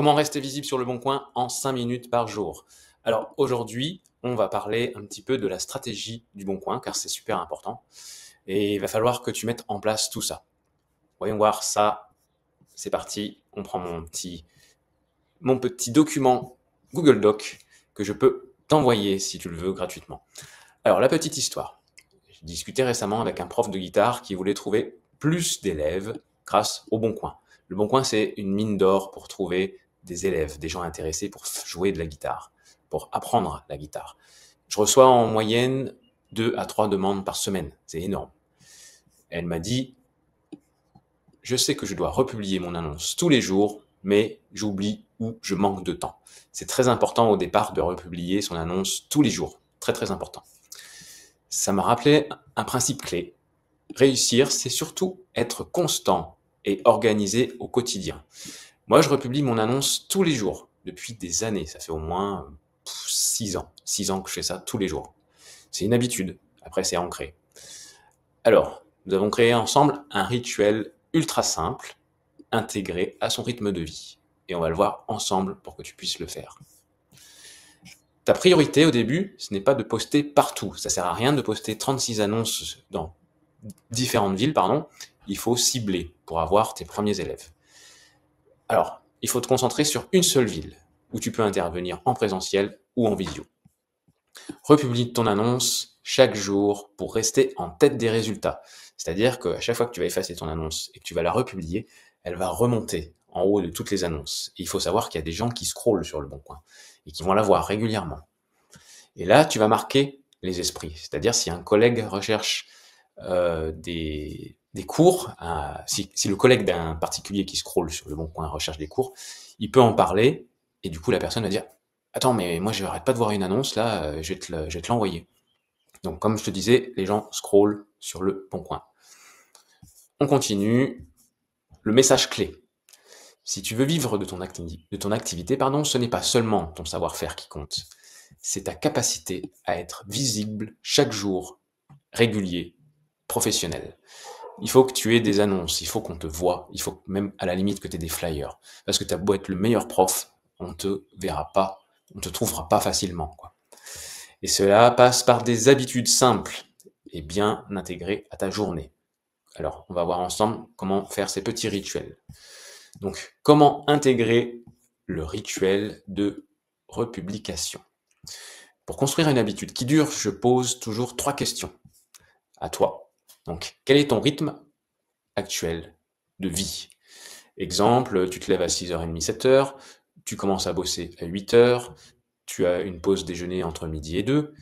Comment rester visible sur Le Bon Coin en 5 minutes par jour? Alors aujourd'hui, on va parler un petit peu de la stratégie du Bon Coin, car c'est super important. Et il va falloir que tu mettes en place tout ça. Voyons voir ça. C'est parti. On prend mon petit document Google Doc que je peux t'envoyer si tu le veux gratuitement. Alors la petite histoire. J'ai discuté récemment avec un prof de guitare qui voulait trouver plus d'élèves grâce au Bon Coin. Le Bon Coin, c'est une mine d'or pour trouver des élèves, des gens intéressés pour jouer de la guitare, pour apprendre la guitare. Je reçois en moyenne 2 à 3 demandes par semaine. C'est énorme. Elle m'a dit, je sais que je dois republier mon annonce tous les jours, mais j'oublie ou je manque de temps. C'est très important au départ de republier son annonce tous les jours. Très très important. Ça m'a rappelé un principe clé. Réussir, c'est surtout être constant et organisé au quotidien. Moi, je republie mon annonce tous les jours, depuis des années. Ça fait au moins 6 ans. 6 ans que je fais ça tous les jours. C'est une habitude. Après, c'est ancré. Alors, nous avons créé ensemble un rituel ultra simple, intégré à son rythme de vie. Et on va le voir ensemble pour que tu puisses le faire. Ta priorité au début, ce n'est pas de poster partout. Ça sert à rien de poster 36 annonces dans différentes villes, pardon. Il faut cibler pour avoir tes premiers élèves. Alors, il faut te concentrer sur une seule ville où tu peux intervenir en présentiel ou en visio. Republie ton annonce chaque jour pour rester en tête des résultats. C'est-à-dire qu'à chaque fois que tu vas effacer ton annonce et que tu vas la republier, elle va remonter en haut de toutes les annonces. Et il faut savoir qu'il y a des gens qui scrollent sur Le Bon Coin et qui vont la voir régulièrement. Et là, tu vas marquer les esprits. C'est-à-dire si un collègue recherche des cours, si le collègue d'un particulier qui scrolle sur Le Bon Coin recherche des cours, il peut en parler et du coup la personne va dire « Attends, mais moi je n'arrête pas de voir une annonce, là, je vais te l'envoyer. » Donc comme je te disais, les gens scrollent sur Le Bon Coin. On continue. Le message clé. Si tu veux vivre de ton activité, ce n'est pas seulement ton savoir-faire qui compte. C'est ta capacité à être visible chaque jour, régulier, professionnel. Il faut que tu aies des annonces, il faut qu'on te voie, il faut même à la limite que tu aies des flyers. Parce que tu as beau être le meilleur prof, on te verra pas, on te trouvera pas facilement, quoi. Et cela passe par des habitudes simples et bien intégrées à ta journée. Alors, on va voir ensemble comment faire ces petits rituels. Donc, comment intégrer le rituel de republication? Pour construire une habitude qui dure, je pose toujours 3 questions à toi. Donc, quel est ton rythme actuel de vie? Exemple, tu te lèves à 6h30, 7h, tu commences à bosser à 8h, tu as une pause déjeuner entre midi et 2,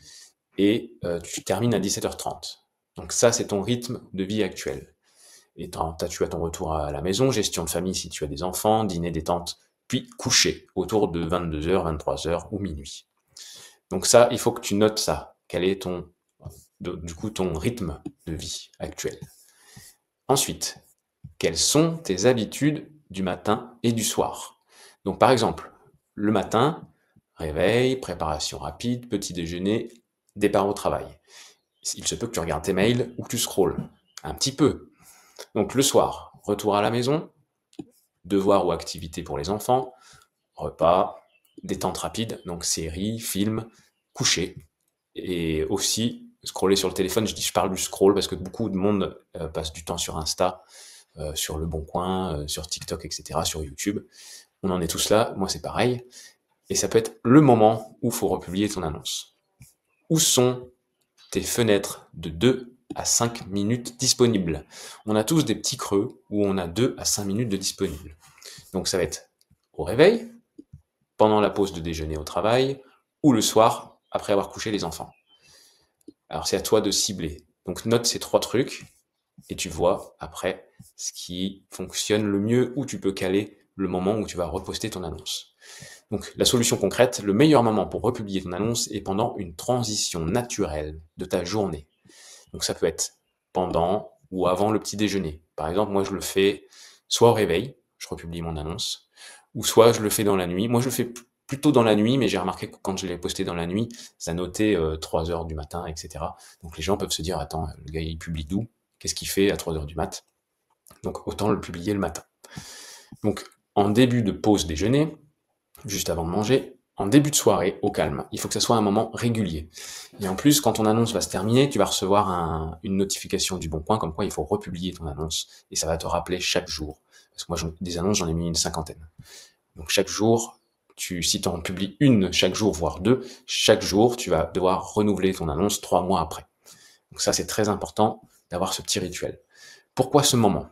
et tu termines à 17h30. Donc ça, c'est ton rythme de vie actuel. Et tu as ton retour à la maison, gestion de famille si tu as des enfants, dîner, détente, puis coucher autour de 22h, 23h ou minuit. Donc ça, il faut que tu notes ça. Quel est ton rythme de vie actuel? Ensuite, quelles sont tes habitudes du matin et du soir? Donc par exemple, le matin, réveil, préparation rapide, petit déjeuner, départ au travail. Il se peut que tu regardes tes mails ou que tu scrolles un petit peu. Donc le soir, retour à la maison, devoirs ou activités pour les enfants, repas, détente rapide, donc séries, films, coucher. Et aussi, scroller sur le téléphone, je parle du scroll parce que beaucoup de monde passe du temps sur Insta, sur Le Bon Coin, sur TikTok, etc., sur YouTube. On en est tous là, moi c'est pareil. Et ça peut être le moment où il faut republier ton annonce. Où sont tes fenêtres de 2 à 5 minutes disponibles? On a tous des petits creux où on a 2 à 5 minutes de disponibles. Donc ça va être au réveil, pendant la pause de déjeuner au travail, ou le soir, après avoir couché les enfants. Alors c'est à toi de cibler. Donc note ces 3 trucs, et tu vois après ce qui fonctionne le mieux, où tu peux caler le moment où tu vas reposter ton annonce. Donc la solution concrète, le meilleur moment pour republier ton annonce est pendant une transition naturelle de ta journée. Donc ça peut être pendant ou avant le petit déjeuner. Par exemple, moi je le fais soit au réveil, je republie mon annonce, ou soit je le fais dans la nuit. Moi je le fais plutôt dans la nuit, mais j'ai remarqué que quand je l'ai posté dans la nuit, ça notait 3 heures du matin, etc. Donc les gens peuvent se dire, attends, le gars il publie d'où? Qu'est-ce qu'il fait à 3 heures du mat? Donc autant le publier le matin. Donc en début de pause déjeuner, juste avant de manger, en début de soirée, au calme. Il faut que ça soit un moment régulier. Et en plus, quand ton annonce va se terminer, tu vas recevoir une notification du Bon Coin comme quoi il faut republier ton annonce et ça va te rappeler chaque jour. Parce que moi, des annonces, j'en ai mis une cinquantaine. Donc chaque jour, si tu en publies une chaque jour, voire deux, chaque jour, tu vas devoir renouveler ton annonce 3 mois après. Donc ça, c'est très important d'avoir ce petit rituel. Pourquoi ce moment?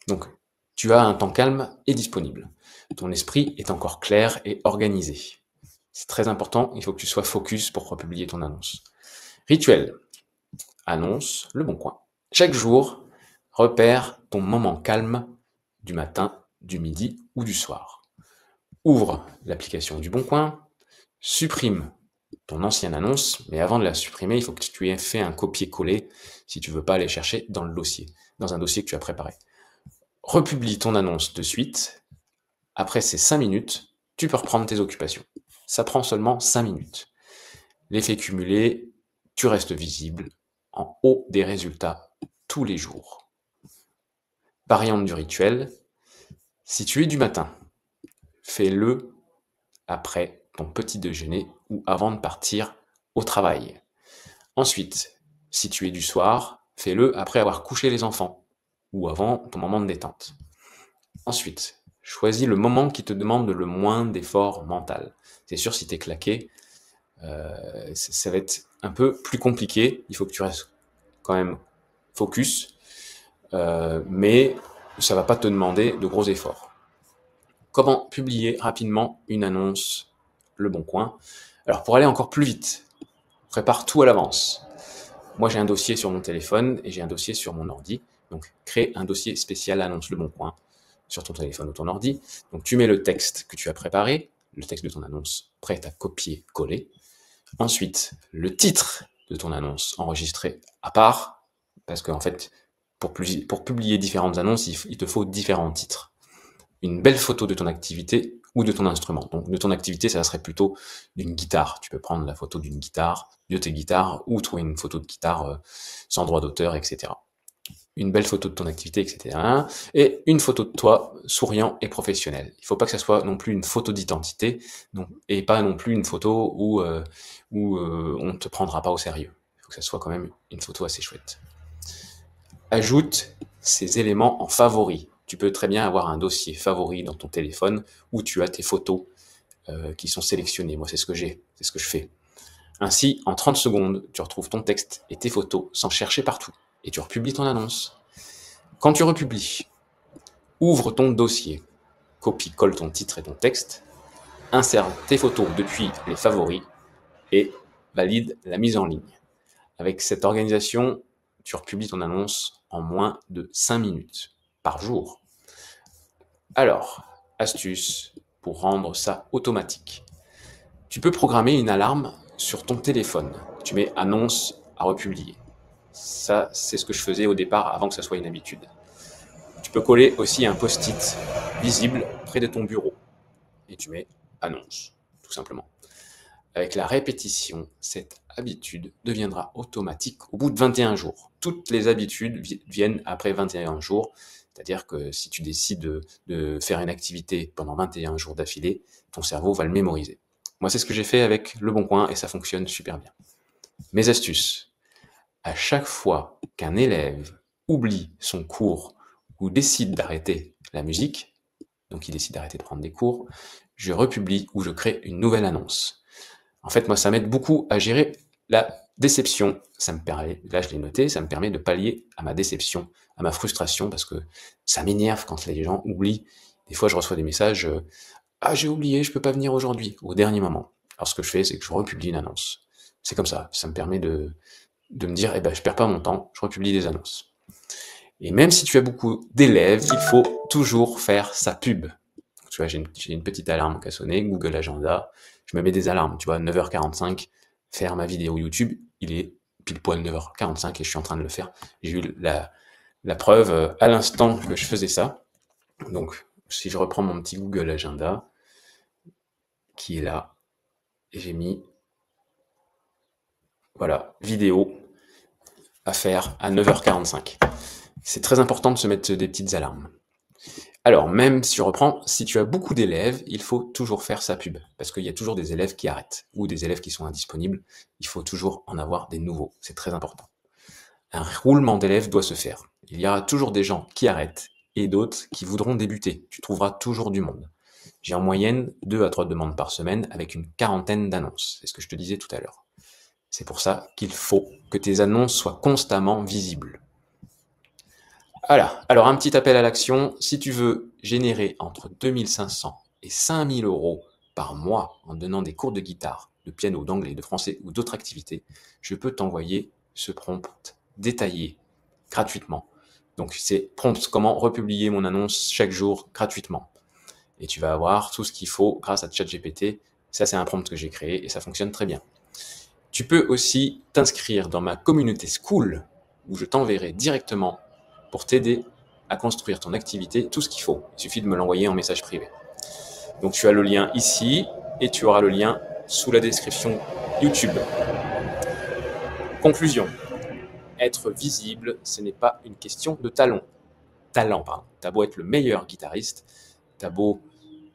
Donc, tu as un temps calme et disponible. Ton esprit est encore clair et organisé. C'est très important, il faut que tu sois focus pour republier ton annonce. Rituel. Annonce le Bon Coin. Chaque jour, repère ton moment calme du matin, du midi ou du soir. Ouvre l'application du Bon Coin, supprime ton ancienne annonce, mais avant de la supprimer, il faut que tu aies fait un copier-coller si tu veux pas aller chercher dans le dossier, dans un dossier que tu as préparé. Republie ton annonce de suite. Après ces 5 minutes, tu peux reprendre tes occupations. Ça prend seulement 5 minutes. L'effet cumulé, tu restes visible en haut des résultats tous les jours. Variante du rituel, si tu es du matin, fais-le après ton petit déjeuner ou avant de partir au travail. Ensuite, si tu es du soir, fais-le après avoir couché les enfants ou avant ton moment de détente. Ensuite, choisis le moment qui te demande le moins d'effort mental. C'est sûr, si tu es claqué, ça va être un peu plus compliqué. Il faut que tu restes quand même focus, mais ça va pas te demander de gros efforts. Comment publier rapidement une annonce Le Bon Coin? Alors pour aller encore plus vite, prépare tout à l'avance. Moi j'ai un dossier sur mon téléphone et j'ai un dossier sur mon ordi. Donc crée un dossier spécial annonce Le Bon Coin sur ton téléphone ou ton ordi. Donc tu mets le texte que tu as préparé, le texte de ton annonce prêt à copier-coller. Ensuite, le titre de ton annonce enregistré à part, parce qu'en fait, pour publier différentes annonces, il te faut différents titres. Une belle photo de ton activité ou de ton instrument. Donc de ton activité, ça serait plutôt d'une guitare. Tu peux prendre la photo d'une guitare, de tes guitares, ou trouver une photo de guitare sans droit d'auteur, etc. Une belle photo de ton activité, etc. Et une photo de toi souriant et professionnel. Il ne faut pas que ça soit non plus une photo d'identité, et pas non plus une photo où on ne te prendra pas au sérieux. Il faut que ça soit quand même une photo assez chouette. Ajoute ces éléments en favoris. Tu peux très bien avoir un dossier favori dans ton téléphone où tu as tes photos qui sont sélectionnées. Moi, c'est ce que j'ai, c'est ce que je fais. Ainsi, en 30 secondes, tu retrouves ton texte et tes photos sans chercher partout. Et tu republies ton annonce. Quand tu republies, ouvre ton dossier, copie-colle ton titre et ton texte, insère tes photos depuis les favoris et valide la mise en ligne. Avec cette organisation, tu republies ton annonce en moins de 5 minutes par jour. Alors, astuce pour rendre ça automatique. Tu peux programmer une alarme sur ton téléphone. Tu mets annonce à republier. Ça, c'est ce que je faisais au départ avant que ça soit une habitude. Tu peux coller aussi un post-it visible près de ton bureau. Et tu mets annonce, tout simplement. Avec la répétition, cette habitude deviendra automatique au bout de 21 jours. Toutes les habitudes viennent après 21 jours. C'est-à-dire que si tu décides de faire une activité pendant 21 jours d'affilée, ton cerveau va le mémoriser. Moi, c'est ce que j'ai fait avec Le Bon Coin et ça fonctionne super bien. Mes astuces. À chaque fois qu'un élève oublie son cours ou décide d'arrêter la musique, donc il décide d'arrêter de prendre des cours, je republie ou je crée une nouvelle annonce. En fait, moi, ça m'aide beaucoup à gérer la déception. Ça me permet, là je l'ai noté, ça me permet de pallier à ma déception, à ma frustration, parce que ça m'énerve quand les gens oublient. Des fois, je reçois des messages ah, j'ai oublié, je peux pas venir aujourd'hui, au dernier moment. Alors, ce que je fais, c'est que je republie une annonce. C'est comme ça me permet de me dire, eh ben, je perds pas mon temps, je republie des annonces. Et même si tu as beaucoup d'élèves, il faut toujours faire sa pub. Tu vois, j'ai une petite alarme qui a sonné, Google Agenda, je me mets des alarmes, tu vois, 9h45, faire ma vidéo YouTube, il est pile poil 9h45 et je suis en train de le faire. J'ai eu la preuve à l'instant que je faisais ça. Donc, si je reprends mon petit Google Agenda, qui est là, et j'ai mis, voilà, vidéo à faire à 9h45. C'est très important de se mettre des petites alarmes. Alors, même si on reprend, si tu as beaucoup d'élèves, il faut toujours faire sa pub, parce qu'il y a toujours des élèves qui arrêtent, ou des élèves qui sont indisponibles. Il faut toujours en avoir des nouveaux, c'est très important. Un roulement d'élèves doit se faire. Il y aura toujours des gens qui arrêtent, et d'autres qui voudront débuter. Tu trouveras toujours du monde. J'ai en moyenne 2 à 3 demandes par semaine, avec une quarantaine d'annonces. C'est ce que je te disais tout à l'heure. C'est pour ça qu'il faut que tes annonces soient constamment visibles. Voilà, alors un petit appel à l'action, si tu veux générer entre 2500 et 5000 euros par mois en donnant des cours de guitare, de piano, d'anglais, de français ou d'autres activités, je peux t'envoyer ce prompt détaillé gratuitement. Donc c'est prompt comment republier mon annonce chaque jour gratuitement. Et tu vas avoir tout ce qu'il faut grâce à ChatGPT. Ça c'est un prompt que j'ai créé et ça fonctionne très bien. Tu peux aussi t'inscrire dans ma communauté School où je t'enverrai directement pour t'aider à construire ton activité, tout ce qu'il faut. Il suffit de me l'envoyer en message privé. Donc tu as le lien ici et tu auras le lien sous la description YouTube. Conclusion. Être visible, ce n'est pas une question de talent. T'as beau être le meilleur guitariste, t'as beau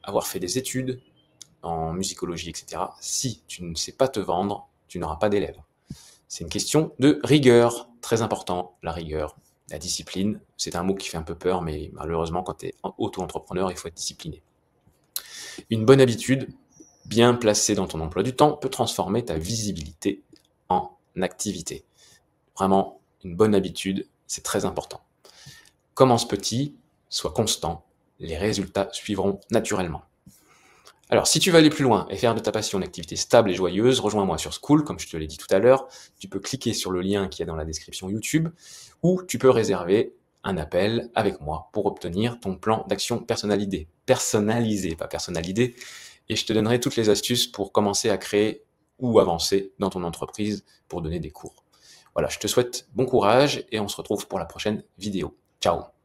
avoir fait des études en musicologie, etc. Si tu ne sais pas te vendre, tu n'auras pas d'élèves. C'est une question de rigueur, très important, la rigueur. La discipline, c'est un mot qui fait un peu peur, mais malheureusement, quand tu es auto-entrepreneur, il faut être discipliné. Une bonne habitude, bien placée dans ton emploi du temps, peut transformer ta visibilité en activité. Vraiment, une bonne habitude, c'est très important. Commence petit, sois constant, les résultats suivront naturellement. Alors, si tu veux aller plus loin et faire de ta passion une activité stable et joyeuse, rejoins-moi sur School, comme je te l'ai dit tout à l'heure. Tu peux cliquer sur le lien qui est dans la description YouTube, ou tu peux réserver un appel avec moi pour obtenir ton plan d'action personnalisé, pas personnalisé, et je te donnerai toutes les astuces pour commencer à créer ou avancer dans ton entreprise pour donner des cours. Voilà, je te souhaite bon courage et on se retrouve pour la prochaine vidéo. Ciao!